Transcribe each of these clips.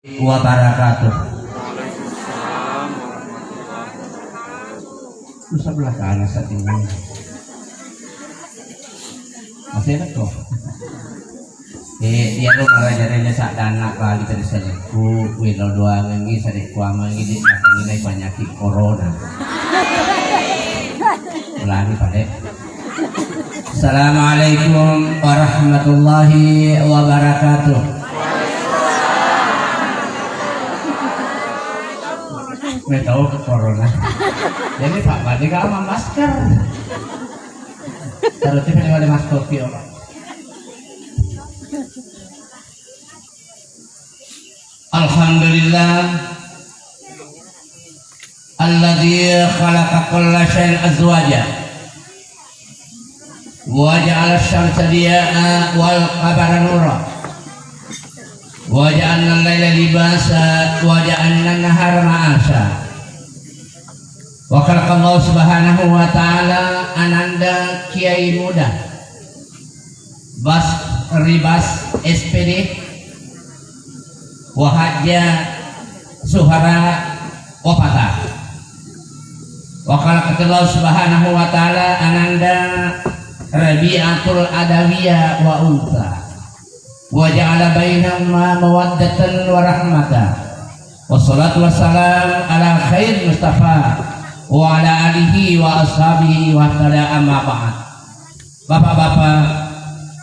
wabarakatuh. Lu sebelah kanan saat ini masih enak kok. Dia lo ngarajarannya saat anak kali tadi saya ku wino doang ini sadik kuama ini nilai penyakit corona. Ulangi pada. Assalamualaikum warahmatullahi wabarakatuh. Nggak tahu ke corona. Jadi Pak Badi kalau sama masker. Terus ini ada masker kio. Alhamdulillah. Alladzi khalaqa kulla syai'in azwaja. Wa ja'ala asy-syamsa diya'an wal qamara nuran. Wa ja'alna al-laila libasa wa ja'alna an-nahara ma'asha. Wa khalaqallahu subhanahu wa ta'ala ananda kiai muda Bas Ribas SPD Wahajja Suhara Wafata. Wa khalaqallahu subhanahu wa ta'ala ananda Rabi'atul Adawiyah wa Unsa wa ja'ala bainahuma mawaddatan wa rahmatan. Wassalatu wassalam ala khair Mustafa wa ala alihi wa ashabihi wa tada amma ba'd. Bapak-bapak,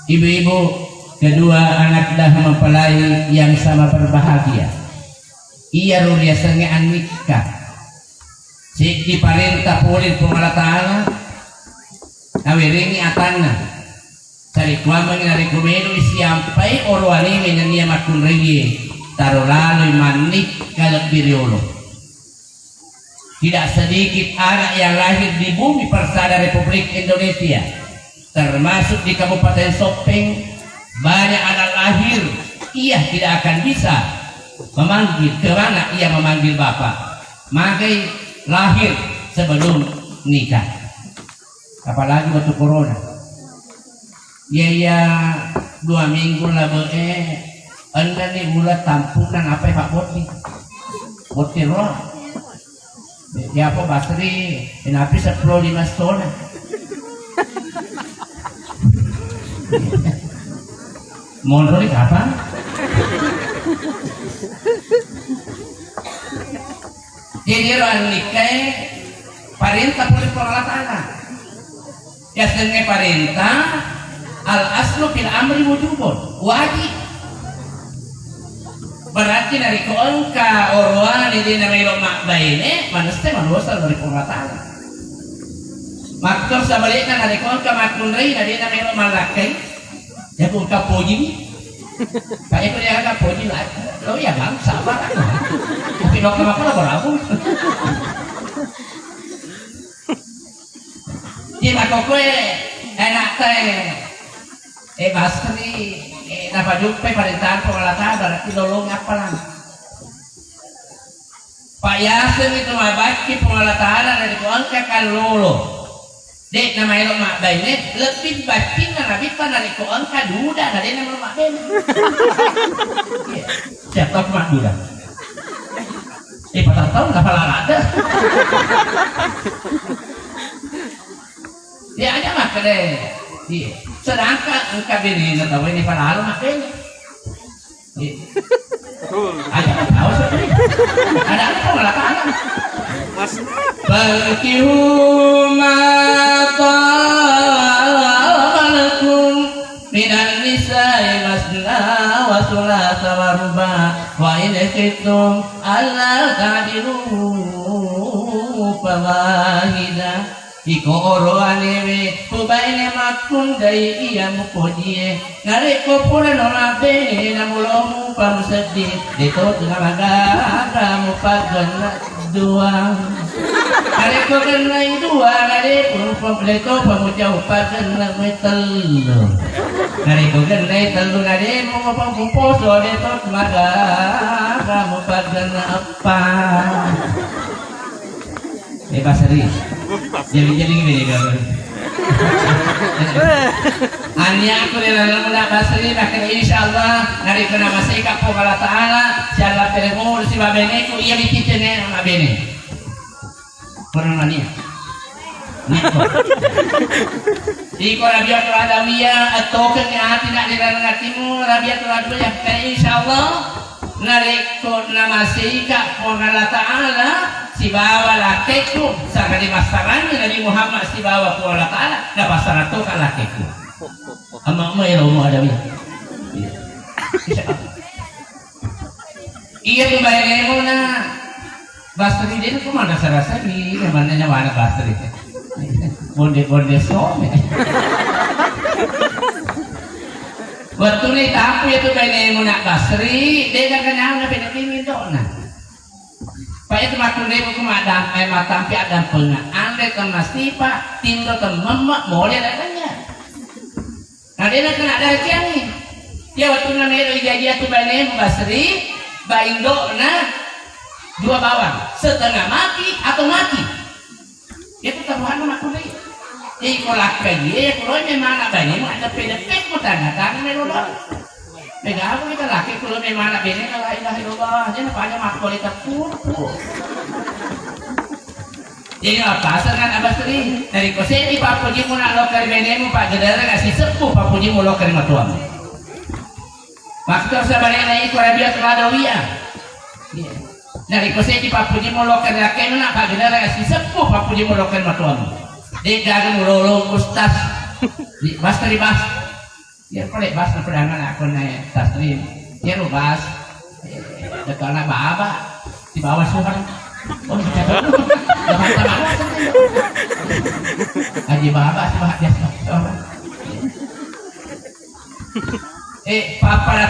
ibu-ibu, kedua anak dah mempelai yang sama berbahagia. Ia rulia sengean nikah. Si diparintah pulih Allah Ta'ala nawiringi atana cari kuamang dari kumenu siampai orwani menania makun rigi taruh lalu manik kalak biriolo. Tidak sedikit anak yang lahir di bumi persada Republik Indonesia, termasuk di Kabupaten Sopeng, banyak anak lahir ia tidak akan bisa memanggil kemana ia memanggil bapak, makai lahir sebelum nikah. Apalagi waktu corona ya 2 minggu lah anda nih mulai tampungan apa ya Pak Boti roh ya apa Basri napi 10-5 stone mondor kapan jadi orang nikah parintah boleh peralatan ya sengaja perintah al aslu fil amri wujubun wajib. Berarti dari keongka orwani di nama mak baine manusia manusia dari pengatakan maktur sebaliknya dari keongka maktur dari nama malakai ya keongka puji kayak itu dia kata puji lah lo ya bang sabar tapi dokter apa lo berapa di makokwe enak teh Basri napa jumpa perintahan pengelatan berarti lolong apa lang Pak Yasin itu mabaki pengelatan dari kuangka kan lolo dek nama elo mak baine lebih batin nabi pan dari kuangka duda dari nama mak baine siapa mak duda patah tahun kapal ada dia aja mak deh sedangkan engkau diri tahu ini pada halu makin aja tahu seperti ada apa malah kalah berkihuma talakum minan nisa'i masna wa thulatha wa ruba wa in khiftum alla ta'dilu fawahidah. Iko oro anewe kubaine makun dai iya mukojie ngare ko pura nona be namulomu pamusedi deto ngalaga kamu pagana dua ngare ko kenai dua ngare pun leto pamujau pagana metelu ngare ko kenai telu ngare mo pamposo deto ngalaga kamu pagana apa Basri jadi gini kan Anya aku nilalang mula basri makin insyaallah nari kena masika po kala taala siya peremo si babene ko iya bititene ang abene. Kurang mania. Niko. Iko rabiatul adawiyah atau ke ati nak nilalang atimu rabiatul adawiyah kaya insyaallah nari ko na masika po kala taala si bawa lakiku sa kalimasaran Nabi Muhammad si bawa po kala taala na pasarato ka lakiku. Ama ilaw mo adawi. Iya tumayin mo na bastari din ko mana sarasa ni naman na mana bastari. Bonde so. Waktu ni tapu ya tumayin mo na bastari, de ka na pinapingin do na. Pa itu matunay mo kumadam ay matampi adam penga. Ande ka masipa tindo ka mamma mo dia kanya. Nah dia nak kena ada kian ni. Dia waktu na mero ijajah tu bane Basri, ba Indo na dua bawang, setengah mati atau mati. Itu taruhan nak kulai. Jadi kolak kaye, kalau memang nak bane ada pedepek mo tanda mero do. Mega aku kita laki kalau memang nak bane la ilaha illallah, jangan banyak mak kualitas pur. Jadi apa serangan Abasri dari kose di papuji mo na lokal benemu pak gedara kasih sepuh papuji mo lokal matuam. Maksud sa balik na iko rabiatul adawiyah. Dari kose di papuji mo lokal rakai na pak gedara kasih sepuh papuji mo lokal matuam. Di gagang lolo ustaz di bas tadi bas. Ya kolek bas na pedangan aku na sastri. Ya lu bas. Dekat na baba di bawah suhan. Oh, Haji Baba biasa.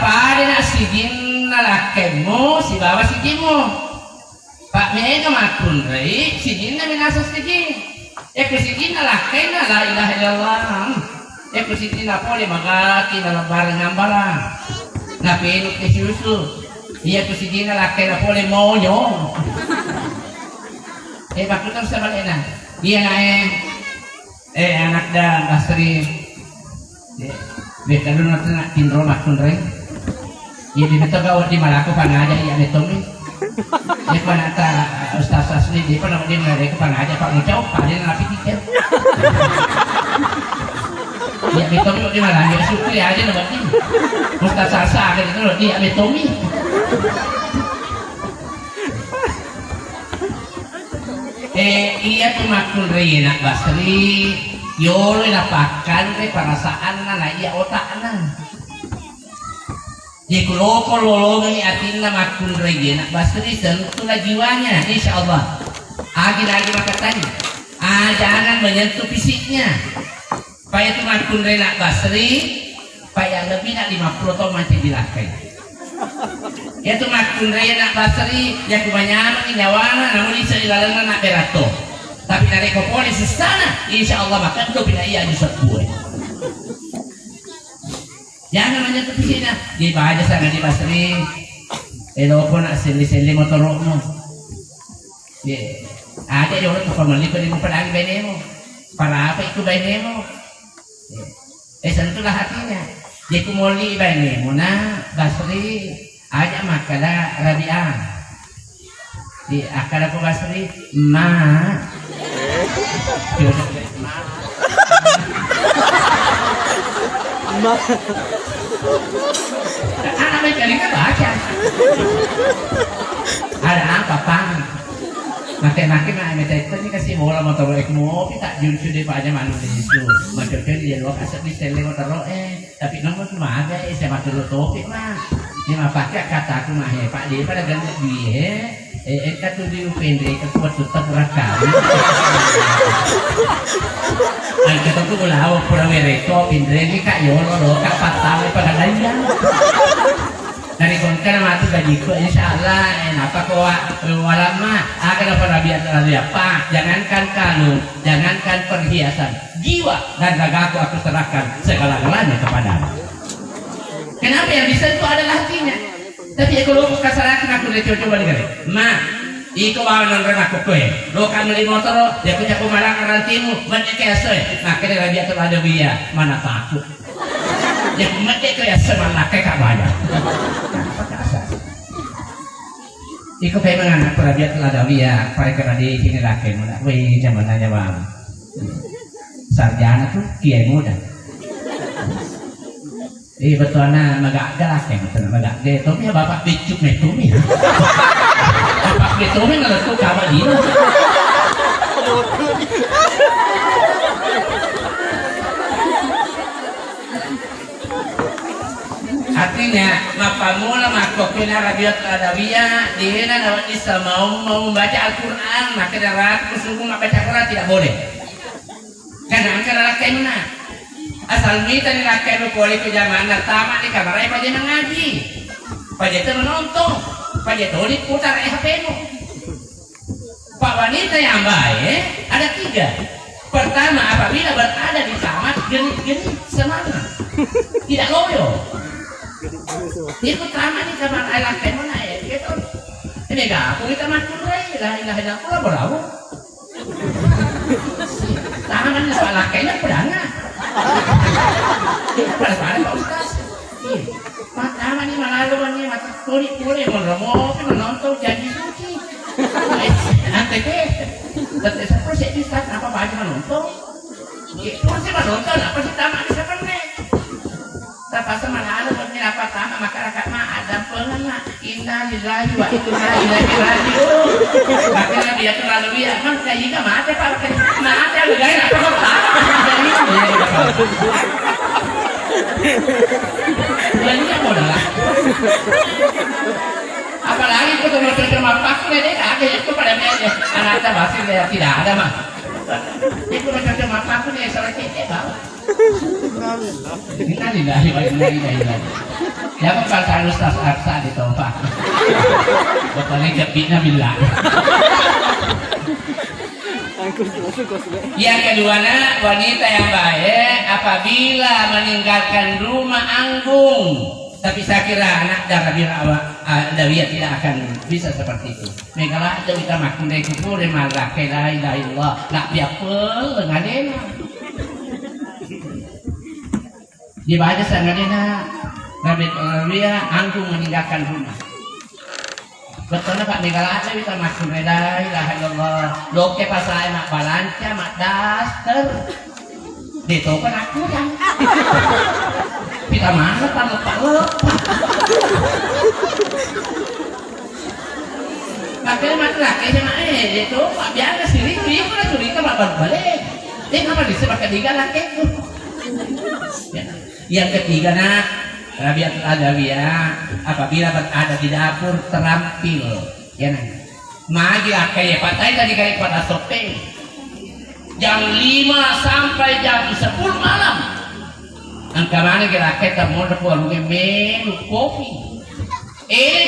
Pada nak sigin nalakemu si Baba sigimu. Pak Mega makun rei sigin na minasa sigin. Kesigin nalakai na la ilaha illallah. Kesigin na pole magati na barang ngambala. Na pinuk ni susu. Iya kesigin nalakai na pole monyo. Bakit terus sa balik na? Iya nga anak dah Basri. Beta dulu natin na tinro makun rin. Iya di beto gawat di malako pangaja iya beto mi. Iya pa nata Ustaz Asli di pa naman di malako pangaja pak ngucaw pa din na pitikir. Iya beto mi di malako iya sukli aja na batin. Ustaz Asa akan itu iya beto mi. Iya tumakul rin nak Basri yolo napakan re perasaan na iya otak na di kuloko lolongan ni atin na makul rin nak Basri sentuhlah jiwanya insyaallah lagi makatanya jangan menyentuh fisiknya supaya tumakul rin nak Basri supaya lebih nak 50 tahun masih dilakai. Itu makun raya nak Basri yang kebanyakan nyawana namun isa ilalang nak berato tapi dari kopoli sana insyaallah makan tu bila iya disebut jangan menyentuh pisina di bahaja sana di Basri eloko nak sili motorokmu ada yang orang pemali ko di mo palagi bainemo para apa itu bainemo sentuhlah hatinya dia kumoli bainemo na Basri aja makala Rabi'ah di akal aku Basri ma anak mereka ini kan baca ada apa pang makin mah minta itu ni kasih bola motor ekmo tak jujur dia aja manusia itu macam dia lo kasih di sele motor tapi nomor cuma ada saya matur topik mah ini mah pakai kata aku mah Pak dia pada ganti dia kata dia pendek ketua tetap rakam kata aku ulah pura mereto pindre ni kak yolo lo kak patah pada lainnya dari konten mati bajiku insyaallah apa kau walama akan apa rabi apa jangankan kalung jangankan perhiasan jiwa dan ragaku aku serahkan segala-galanya kepadamu. Kenapa yang bisa itu adalah hatinya tapi kalau kasarakan aku udah coba dengar ma Iko bawa nonton aku kue. Lo kan beli motor, dia punya kumalang karantimu, mati kese. Nah kira raja tu ada biaya, mana takut. Dia mati kese mana kek banyak. Iko kayak mana raja tu ada biaya, pada kena di sini laki muda. Wih zaman aja bang. Sarjana tuh kiai muda. Betulnya magak galak ya, betul magak dia. Tapi bapak bicuk metumi. Bapak metumi nggak tuh kawan dia. Artinya, mapamula makokina rabiat adawiyah, dia nak bisa mau membaca Al-Quran, maka darat kesuku membaca Al-Quran tidak boleh. Karena angka laki mana? Asal kita ni laki lu boleh ke zaman tamat di kamar ayah pajak mengaji, pajak itu menonton, pajak itu diputar HP-mu. Pak wanita yang baik ada 3. Pertama, apabila berada di tamat genit-genit semangat, tidak loyo. Itu tamat di kamar ayah laki mana ya? Gitu. Ini gak aku kita makul lagi, lah pula berlalu. Taman soal lakinya pedangnya. Pada Pak Ustaz. Taman ini malah lu ini mati kulit mau menonton janji suci. Nanti ke, tapi siapa sih bisa apa baju menonton? Masih menonton apa sih taman bisa pernah? Tapi sama lalu ini apa taman masyarakat mah ada pengen innalillahi wa inna ilaihi raji'un. Makanya dia terlalu biar man kayak gak mati pak mati lu guys apa kok banyak modal apalagi itu terima vaksin deh kaget itu pada biasa anak vaksin tidak ada mah itu terima vaksin ya salah kita bang innalillahi wa inna ilaihi raji'un. Ya kan kalau Ustaz Aksa ditolak. Pokoknya gepina bilang. Yang kedua, wanita yang baik apabila meninggalkan rumah anggung. Tapi saya kira anak Dawiyah tidak akan bisa seperti itu. Megala ada kita makan dari kubur malah la ilaha illallah nak biapel ngadena. Dibaca sangadena Nabi Dawiyah anggung meninggalkan rumah. Betulnya Pak Megala ada kita makan la ilaha illallah. Loke pasai mak balanca mak daster. Itu kan aku kan. Kita mana Pak lepak. Makanya mati laki sama itu Pak biasa sendiri dia pun cerita Pak balik. Dia kenapa disebut ketiga laki itu? Yang ketiga Rabiatul Adawiyah apabila berada di dapur terampil ya nah magi kayak patai tadi kayak pada sopeng jam 5 sampai jam 10 malam angka mana kira-kira mau ke warungnya minum kopi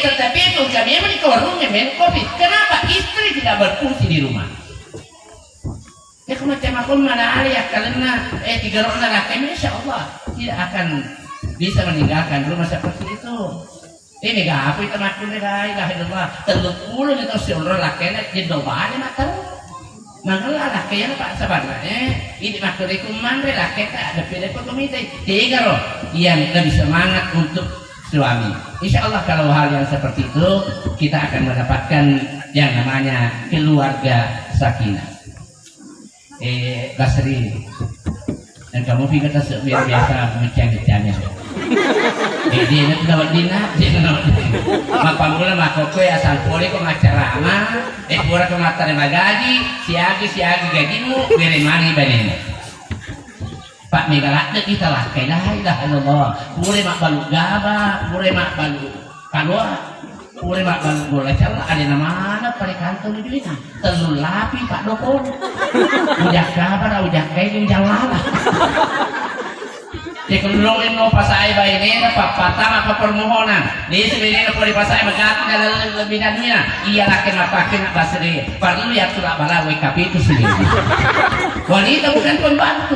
tetapi itu kami memang ke warungnya minum kopi kenapa istri tidak berfungsi di rumah ya macam aku mana ya karena 3 orang laki insya Allah tidak akan bisa meninggalkan rumah seperti itu. Ini gak apa itu makhluk la ilaha illallah. Terlalu itu si orang lakinya jendol banyak mata. Makanya lakinya Pak sebenarnya ini makhluk itu mana lakinya ada pilih komite. 3 loh yang lebih semangat untuk suami. Insya Allah kalau hal yang seperti itu kita akan mendapatkan yang namanya keluarga sakinah. Basri. Dan kamu pikir biar biasa bincang-bincangnya. Dia nak dapat dina, dia nak. Mapamula makokwe asal poli kau ngacarama, pura kau ngatar magaji, siagi gajimu, beri mani banyak. Pak Megala kita lah, kailah illallah. Pura mak balu gaba, pura mak balu kalua, pura mak balu bola cala. Ada nama mana pada kantor itu ini? Telur lapi Pak Dokon. Ujak kabar, ujak kain jalan. Dikelulungin mo pasay ba ini patama pa permohonan di sini na po di pasay magat na lebih niya iya laki mapakin na basri perlu ya tulak balaway kapito sendiri wanita bukan pembantu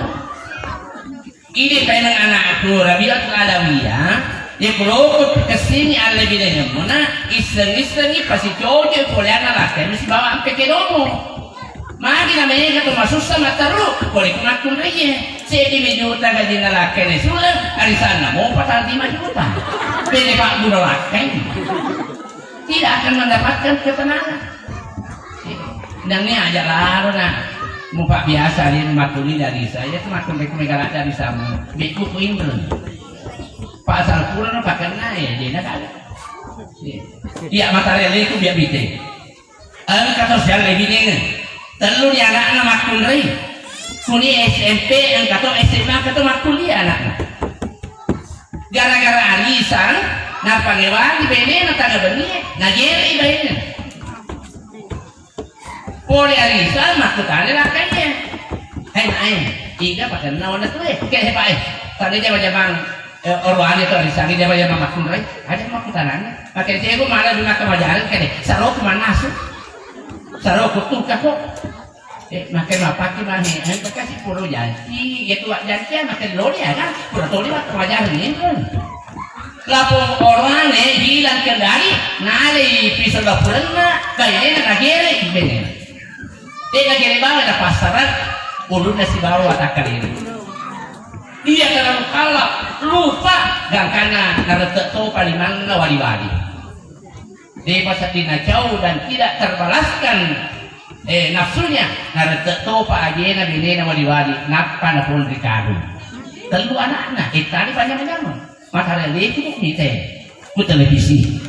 ini kayak anak aku Rabiatul Adawiyah Ya kalau kesini ala bilangnya mana iseng-iseng pasti jodoh boleh anak laki mesti bawa sampai ke domo. Magi namanya kata masuk sama taruh boleh kumakun aja. Saya di juta gaji laki ni sudah hari sana mau 45 juta. Beli pak budak laki tidak akan mendapatkan ketenangan. Dan ini aja lalu nak muka biasa dia matuli dari saya tu makun megala dari samu. Beku kuimbel. Pasal pulang pakai naik dia nak ada. Iya materi itu biar bite. Kata sosial lebih ni. Telu ni anak-anak makun ri. Suni SMP yang kata SMA kata makun dia anak. Gara-gara arisan, nak panggilwan di bene nak tangga benih, ngajeri bene. Poli arisan makutannya lakanya. Hai naik, iga pakai nawan tu kayak hebat. Tadi dia macam orang itu arisan dia macam makun rai, ada makutannya. Pakai dia aku malah dulu kemajaran kene, sarok mana su, sarok kutu kok. Makan apa ki mah ni, kasih puro janji, ya tua janji makan lori kan, puro toli mah kemajaran ni kan. Lapong orang ni hilang kendali, nali pisau lapuran na, kayaknya nak gere ibene. Dia gere bawa ada pasaran, ulun nasi bawa takkan ini. Dia terlalu kalap, lupa, gangkana naretek tu paliman na wali-wali. Dia pasal dina jauh dan tidak terbalaskan nafsunya, naretek tu pak aje na bine na wali-wali, napa na pun dikarun. Telu anak-anak, tadi banyak-banyak. Matahari lagi ni teh, ku televisi.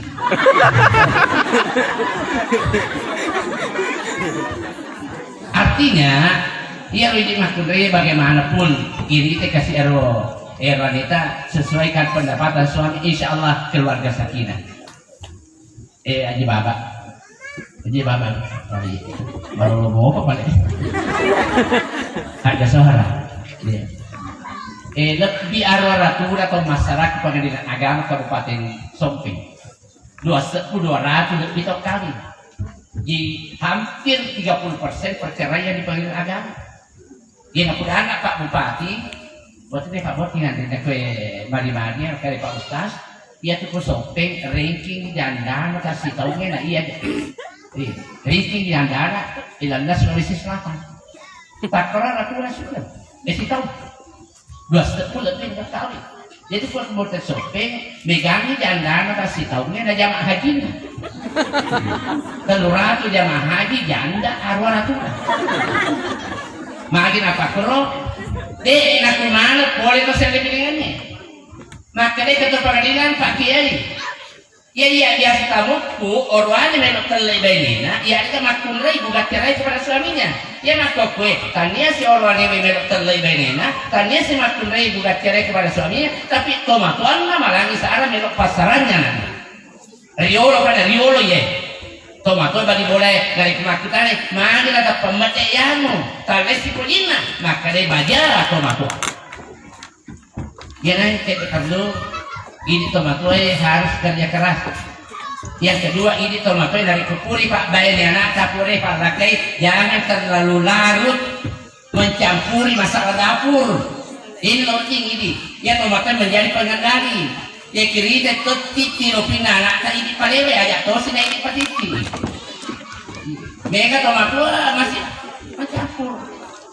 Artinya, ia wajib maknanya bagaimanapun ini teh kasih wanita sesuaikan pendapatan suami, insya Allah keluarga sakinah. Aji baba, baru lo mau apa balik? Ada suara. Lebih arwaratur atau masyarakat pengadilan agama Kabupaten Somping 200 lebih kali di hampir 30% perceraian di pengadilan agama. Dia nak punya anak Pak Bupati, waktu ini Pak Bupati nanti nak ke mari-mari kali Pak Ustaz, dia tu Somping ranking janda kasih tahunya nak iya, ranking janda Ilanda Sulawesi Selatan. Tak pernah aturan sudah, kasih tahu. 2 lebih tahu. Jadi buat motor Somping, megangi janda kasih tahunya ada jamaah haji. Telurah tu jamaah haji janda arwah tu. Makin apa kerok? Dek nak mana boleh kau sendiri dengannya. Maka dia ketua pengadilan Pak Kiai. Iya biasa tamu ku orangnya memang terlebih bainina. Ia ada makun rai gugat cerai kepada suaminya. Ia nak kue. Tania si orangnya memang terlebih bainina. Tania si makun rai gugat cerai kepada suaminya. Tapi tomatuan malah searah melok pasarannya. Riolo pada riolo ye. Tomato bagi boleh dari kemakutannya. Mana ada pembacaan talais si kulina. Maka dia bajar tomato. Ia nanti kita dulu. Ini tomato harus kerja keras. Yang kedua ini tomato dari kupuri Pak Bayi anak kapuri Pak Rakai, jangan terlalu larut mencampuri masalah dapur. Ini lonceng ini. Ya tomato menjadi pengendali. Ya kiri tetap titi lopina anak ini palewe aja terus ini patiti. Mereka tomato masih mencampur.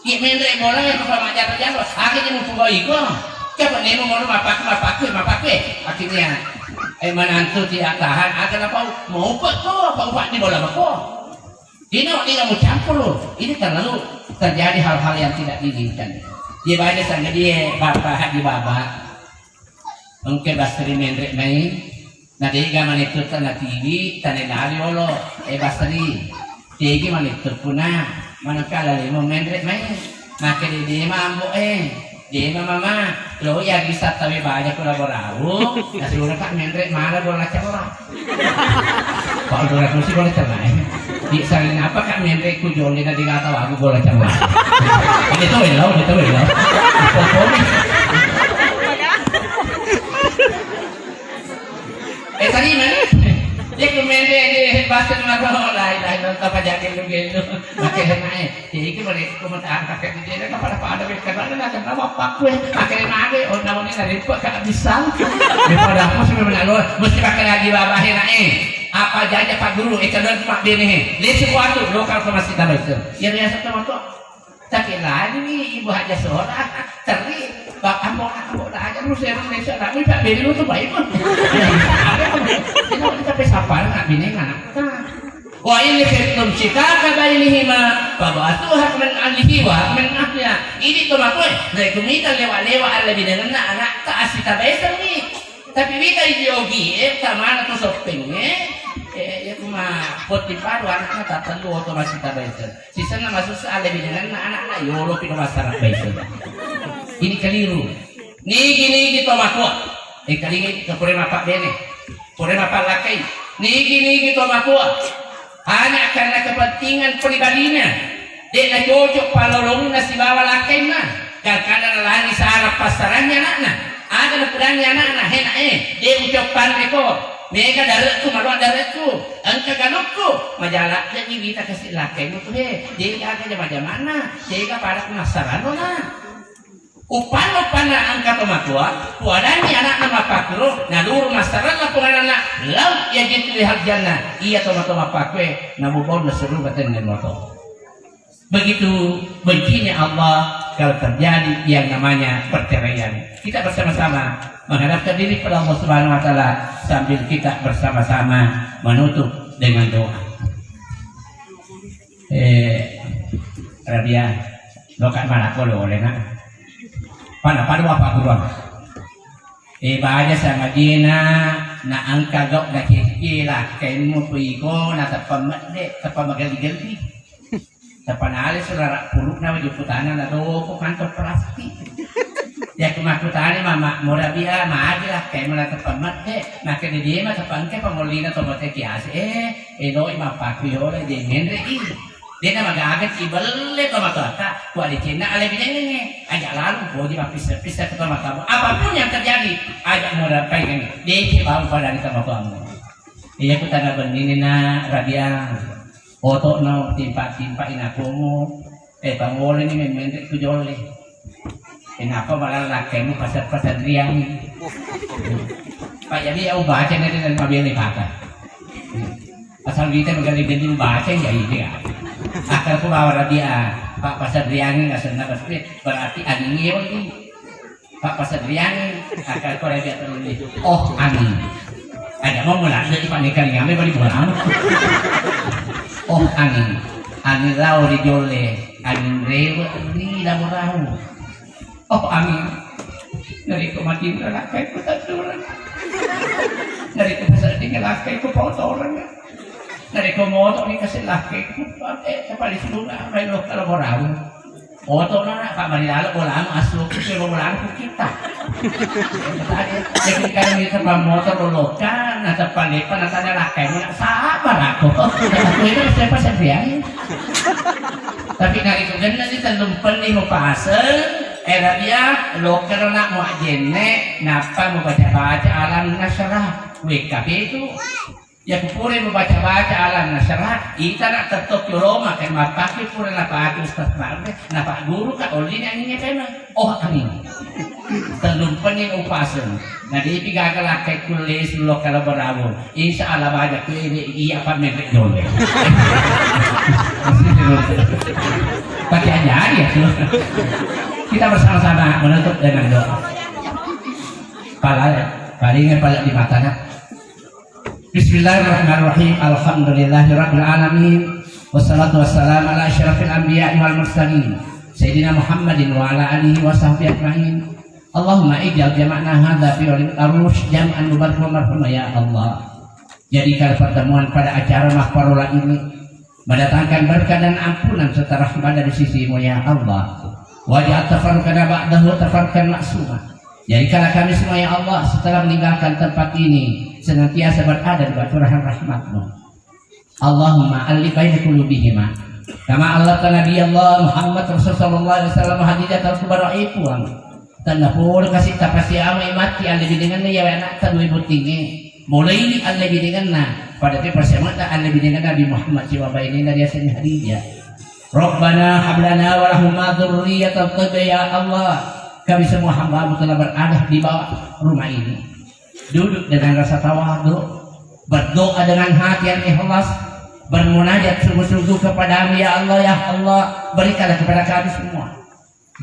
Ya mendre bola yang kepada majar-majar. Akhirnya mau iko. Siapa nemu mau mapak akhirnya menantu tidak tahan akan apa mau apa di bola apa ini nggak mau campur loh. Ini terlalu terjadi hal-hal yang tidak diinginkan. Dia banyak sangat dia bapak di baba mungkin bastri mendrek main nadi gaman itu tanah TV tanah nari olo bastri tinggi man itu punah manakala lemo mendrek main maka dia mampu Di mama lo ya bisa tapi banyak kolaborasi. Kasih udah Kak Mendrek mana bola celah. Kalau bola kursi bola celah. Di salin apa Kak Mendrek ku jolin tadi kata aku bola celah. Ini tuh lo. Tadi mana? Dia ku Mendrek di basket mana lain. dalam apa jadi begitu. Akhirnya naik. Jadi kita balik komentar kakek dia kan pada pada karena nak kenapa pak gue akhirnya naik. Oh namanya dari pak tak bisa. Daripada aku sebenarnya lo mesti pakai lagi babahin naik. Apa aja pak guru itu dan pak dia nih. Lihat sesuatu lokal ke masjid Tabaisir. Ya biasa teman-teman. Tapi lagi nih ibu haja seorang teri bak ambo aja lu saya Indonesia tapi pak bini lu tuh baik pun. Kita sampai sapar nggak bini anak. Wah ini fitum shikaka bainihima fabatuha min ahlihi wa min ahliha. Ini tuh makoi dari kumita lewat-lewat ala bini anak tak asli Tabaisir nih. Tapi kita ideologi sama anak tuh shoppingnya. Ya cuma putih paru anaknya tak tentu otomatis Tabaisir. Sisanya masuk ala bini anak-anak yolo kita masyarakat Tabaisir. Ini keliru. Nih gini gitu makwa. Kali ke purema pak bene, purema pak lakai. Nih gini gitu makwa. Hanya karena kepentingan pribadinya. Dia nak cocok palolong nasi bawa lakai mah. Karena lagi sarap pasarannya anaknya. Ada napudangnya anaknya. Henak dia ucapan rekor. Mereka daratku, malu daratku, angka galukku, majalah jadi kita kasih lakai itu dia agaknya macam mana, dia pada penasaran lah. Upan na angka tumatua, puadani anak nama pakro, nalur masaran lah penganak, laut ya gitu lihat jana, iya toma pakwe, nabubon naseru baten dan moto. Begitu bencinya Allah kalau terjadi yang namanya perceraian. Kita bersama-sama menghadapkan diri kepada Allah Subhanahu wa taala sambil kita bersama-sama menutup dengan doa. Rabia, doa mana ko lo oleh nak? Pana apa buruan? Baca sama dina na angka gok na kikila kain mo puiko na tapamagali-gali. Tapanali saudara puluk na wajuputana na do ko kantor plastik. Ya kumakutani mama morabia maagilah kayak melata pamat maka dia mah tapangke pamolina tomote kias no imapaku yole de menre dia nama gagat ibelle tomata ku ada cina ale bidangnya ajak lalu ko di pisah ke tomata apapun yang terjadi ajak morapai kan dia bang pada di tomata iya ku tangga benina rabia foto no timpa inakumu pamolin ini menre ku jole. Kenapa malah lakimu pasar riang? Pak jadi aku baca nanti dan pabili pakai. Asal kita menggali-gali baca ya ini ya. Akal aku bawa dia Pak pasar riang nggak senang berarti anginnya ini. Pak pasar riang akal aku dia terus oh angin. Ada mau mulai dari panikan yang ambil balik pulang. Oh angin laut di jole, angin rewel ini labu. Oh angin dari kematian lakai ku tanduran dari kebesaran tinggal lakai ku potoran dari kemotor ni kasih lakai ku paling sudah main lokal borang foto na pak marilalo bolang aslo ku sih bolang ku kita jadi kalau kita motor lolokan atau palipan atau lakai mu sabar aku itu siapa sendiri tapi dari itu kan nanti tenumpen ni mau pasang era dia lo karena mau jenne napa mau baca alam nasrah WKB itu ya kupure mau baca alam nasrah kita nak ketok Roma kan mapaki pure napa aku ustaz marbe napa guru ka olin yang ini tema oh angin telum pening upasen nah di piga kalakai kulis lo kalau berawal insya Allah baca ku ini iya apa merek dole pakai aja ya kita bersama-sama menutup dengan doa. Palingnya pala di matanya. Bismillahirrahmanirrahim. Alhamdulillahirabbil alamin. Wassalatu wassalamu ala asyrafil anbiya'i wal mursalin. Sayyidina Muhammadin wa ala alihi wa sahbihi ajma'in. Allahumma ij'al jama'na hadza fi al-rush jam'an mubarakan marhuma ya Allah. Jadikan pertemuan pada acara mahfarolah ini mendatangkan berkah dan ampunan serta rahmat dari sisi-Mu ya Allah. Wajah tafarruqana ba'dahu tafarruqan maksumah. Jadikanlah kami semua ya Allah setelah meninggalkan tempat ini senantiasa berada di baturan rahmat-Mu. Allahumma alif baina qulubihima kama allafta nabi Allah Muhammad Rasulullah sallallahu alaihi wasallam kubara'ipuan tanda pul kasih tapasi amai mati alih dengan ya anak tanu ibu tinggi mulai ini Allah bininganna pada te persemata Allah biningan Nabi Muhammad siwa bainina dia sen Khadijah. Rabbana hablana wa lahumma dzurriyyatan thayyibah ya Allah. Kami semua hamba-Mu telah berada di bawah rumah ini. Duduk dengan rasa tawadhu, berdoa dengan hati yang ikhlas, bermunajat sungguh-sungguh kepadamu ya Allah ya Allah. Berikanlah kepada kami semua.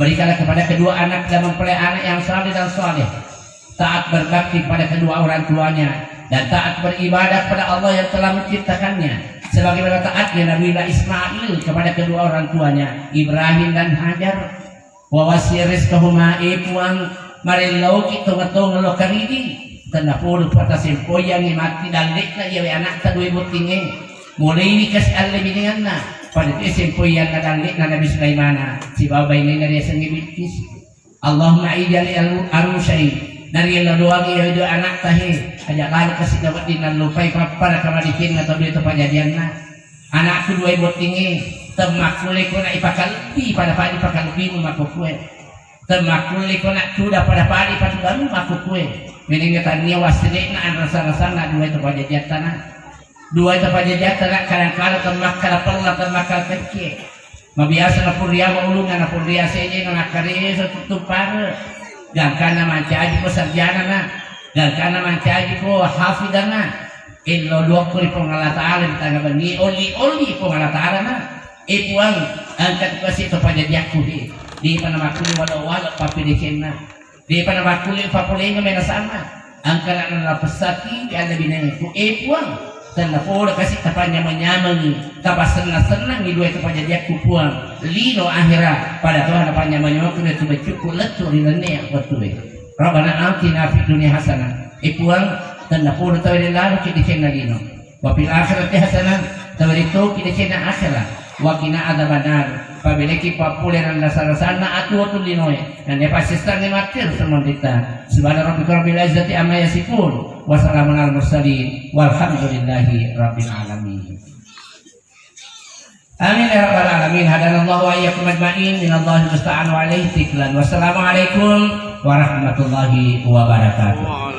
Berikanlah kepada kedua anak dan mempelai anak yang saleh dan saleh. Taat berbakti kepada kedua orang tuanya dan taat beribadah kepada Allah yang telah menciptakannya. Sebagaimana taatnya Nabi Ismail kepada kedua orang tuanya Ibrahim dan Hajar. Wa wasir rizqahuma ipuang marilau kita ngatong lo karidi tanapur pada sempoyan ni mati dalek na ya anak ta 2 butinge mulai ni kas Allah bininganna pada te sempoyan na dalek na Nabi Sulaiman si babay ni dari sengibikis Allahumma ijali arusai dari lo doang ya do anak tahe aja lalu kasi dapat dinalupay para kamadikin atau dito pajadian na anakku 2 butinge temakuli ko na ipakalpi pada padi pakalpi mo makukue temakuli ko na tuda pada padi patugamu makukue meningatan niya wasili na ang rasa-rasa na 2 pajadiatan na 2 pajadiatan na kadang-kadang temakala perla temakal kecil mabiasa na purya maulungan na purya sa inyo na nakariyo sa tutupar gangka na mancaji ko sarjana na gangka na mancaji ko hafidan na ilodok ko rin pong alataran tangaban ni oli pong alataran na ipuang angkat kasi ito pajadiaku di pa namakuli wala papilikin na di pa namakuli papuling na may nasama angkat na napasati di anda binangin ko ipuang tanapura kasi tapanya manyamang tapasan na senang ni 2 ito pajadiaku puang lino akhira pada Tuhan napanya manyamang kuno ito bacuku letu rinannya waktu Rabbana atina fid dunya hasanah ipuang tanapura tayo nilaro kidikin na lino wapil akhirat hasanah tayo ito kidikin na akhirat wakina ada benar pabiliki populer dasar-dasar na atu linoy dan nepasistan ni matir semua kita subhana rabbika rabbil izzati amma yasifun wa salamun alal mursalin walhamdulillahi rabbil alamin amin ya rabbal alamin hadanallahu wa iyyakum ajma'in minallahi musta'an wa alaihi tiklan wassalamu alaikum warahmatullahi wabarakatuh.